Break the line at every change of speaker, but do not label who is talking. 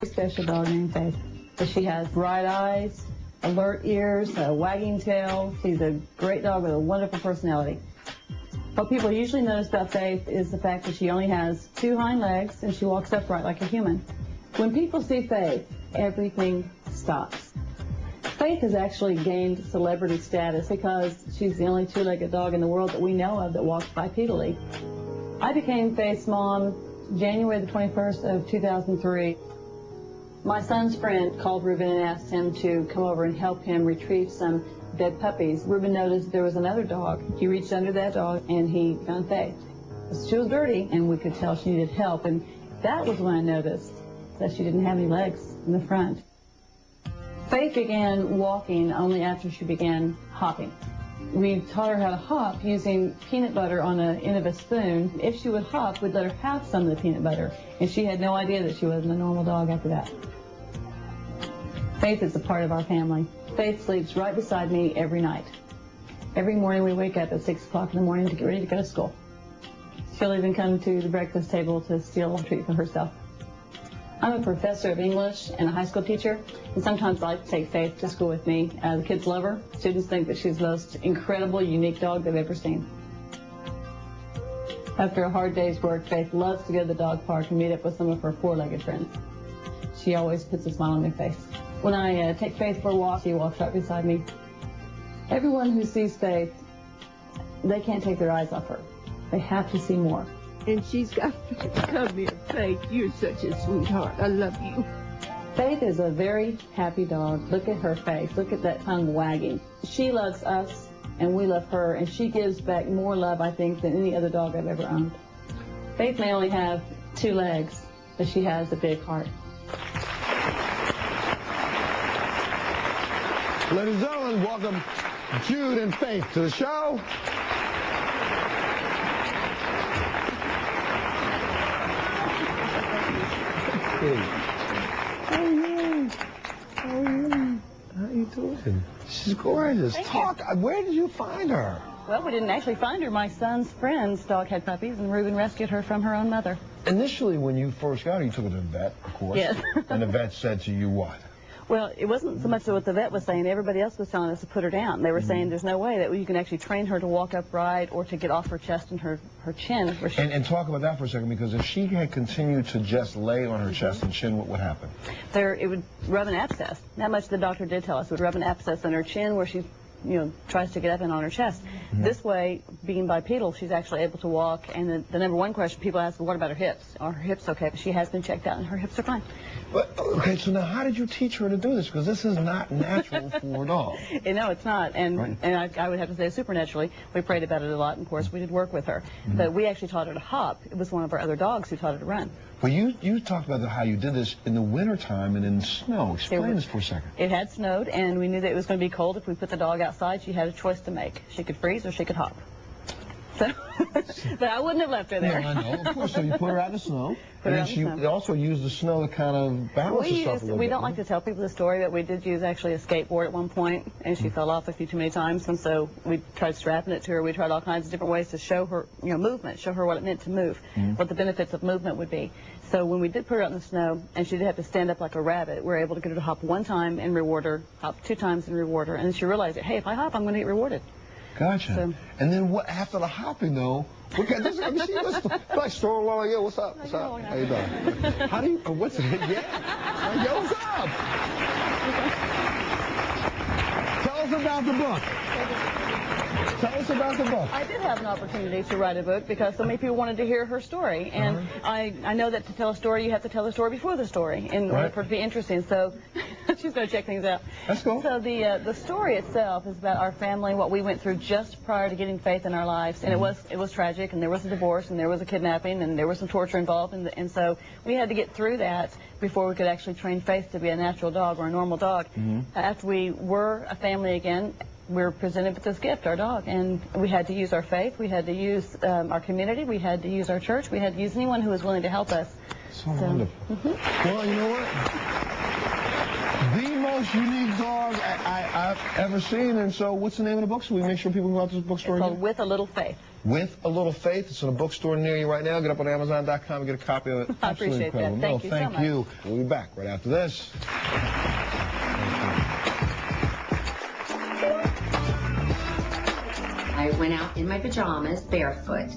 Special dog named Faith. She has bright eyes, alert ears, a wagging tail. She's a great dog with a wonderful personality. What people usually notice about Faith is the fact that she only has 2 hind legs and she walks upright like a human. When people see Faith, everything stops. Faith has actually gained celebrity status because she's the only 2-legged dog in the world that we know of that walks bipedally. I became Faith's mom January the 21st of 2003. My son's friend called Reuben and asked him to come over and help him retrieve some dead puppies. Reuben noticed there was another dog. He reached under that dog and he found Faith. She was dirty and we could tell she needed help, and that was when I noticed that she didn't have any legs in the front. Faith began walking only after she began hopping. We taught her how to hop using peanut butter on the end of a spoon. If she would hop, we'd let her have some of the peanut butter, and she had no idea that she wasn't a normal dog after that. Faith is a part of our family. Faith sleeps right beside me every night. Every morning we wake up at 6 o'clock in the morning to get ready to go to school. She'll even come to the breakfast table to steal a treat for herself. I'm a professor of English and a high school teacher, and sometimes I like to take Faith to school with me. The kids love her. Students think that she's the most incredible, unique dog they've ever seen. After a hard day's work, Faith loves to go to the dog park and meet up with some of her 4-legged friends. She always puts a smile on my face. When I take Faith for a walk, she walks right beside me. Everyone who sees Faith, they can't take their eyes off her. They have to see more.
And she's got to come here, Faith. You're such a sweetheart. I love you.
Faith is a very happy dog. Look at her face. Look at that tongue wagging. She loves us, and we love her, and she gives back more love, I think, than any other dog I've ever owned. Faith may only have 2 legs, but she has a big heart.
Ladies and gentlemen, welcome Jude and Faith to the show. How are you? How are you? How you doing? She's gorgeous. Talk. Where did you find her?
Well, we didn't actually find her. My son's friend's dog had puppies, and Reuben rescued her from her own mother.
Initially, when you first got her, you took her to the vet, of course.
Yes.
And the vet said to you what?
Well, it wasn't so much what the vet was saying. Everybody else was telling us to put her down. They were saying there's no way that you can actually train her to walk upright or to get off her chest and her chin.
And talk about that for a second, because if she had continued to just lay on her chest and chin, what would happen?
It would rub an abscess. That much the doctor did tell us. It would rub an abscess on her chin where she tries to get up and on her chest. This way, being bipedal, she's actually able to walk. And the number one question people ask, what about her hips? Are her hips okay? She has been checked out, and her hips are fine.
But, okay, so now how did you teach her to do this? Because this is not natural for a dog.
No, it's not. And,
right.
and I would have to say supernaturally. We prayed about it a lot, and of course, we did work with her. But we actually taught her to hop. It was one of our other dogs who taught her to run.
Well, you talked about how you did this in the wintertime and in snow. Explain this for a second.
It had snowed, and we knew that it was going to be cold. If we put the dog outside, she had a choice to make. She could freeze or she could hop. So, but I wouldn't have left her there.
No, I know. Of course. So you put her out in the snow, and then she also used the snow to kind of balance herself a little bit.
We don't like to tell people the story, but we did use actually a skateboard at one point, and she fell off a few too many times, and so we tried strapping it to her. We tried all kinds of different ways to show her, movement, show her what it meant to move, what the benefits of movement would be. So when we did put her out in the snow, and she did have to stand up like a rabbit, we were able to get her to hop 1 time and reward her, hop 2 times and reward her, and then she realized that, hey, if I hop, I'm going to get rewarded.
Gotcha.
So,
and then what after the hopping though? Okay, this, I mean, like strolling along like, yo, what's up? What's up? How you doing? How do you? What's it? Yeah. Yo, what's up? Tell us about the book. Tell us about the book.
I did have an opportunity to write a book because so many people wanted to hear her story. And I know that to tell a story, you have to tell the story before the story in order for it to be interesting. So she's going to check things out.
Let's go.
So the story itself is about our family, what we went through just prior to getting Faith in our lives. And it was tragic, and there was a divorce, and there was a kidnapping, and there was some torture involved. And so we had to get through that before we could actually train Faith to be a natural dog or a normal dog. After we were a family again, we were presented with this gift, our dog, and we had to use our faith, we had to use our community, we had to use our church, we had to use anyone who was willing to help us.
So wonderful. Well, you know what? The most unique dog I've ever seen. And so what's the name of the book so we make sure people go out to the bookstore
It's
again?
called With a Little Faith.
With a Little Faith. It's in a bookstore near you right now. Get up on Amazon.com and get a copy of it.
I appreciate that.
Incredible.
Thank you so much.
Thank you. We'll be back right after this.
I went out in my pajamas, barefoot.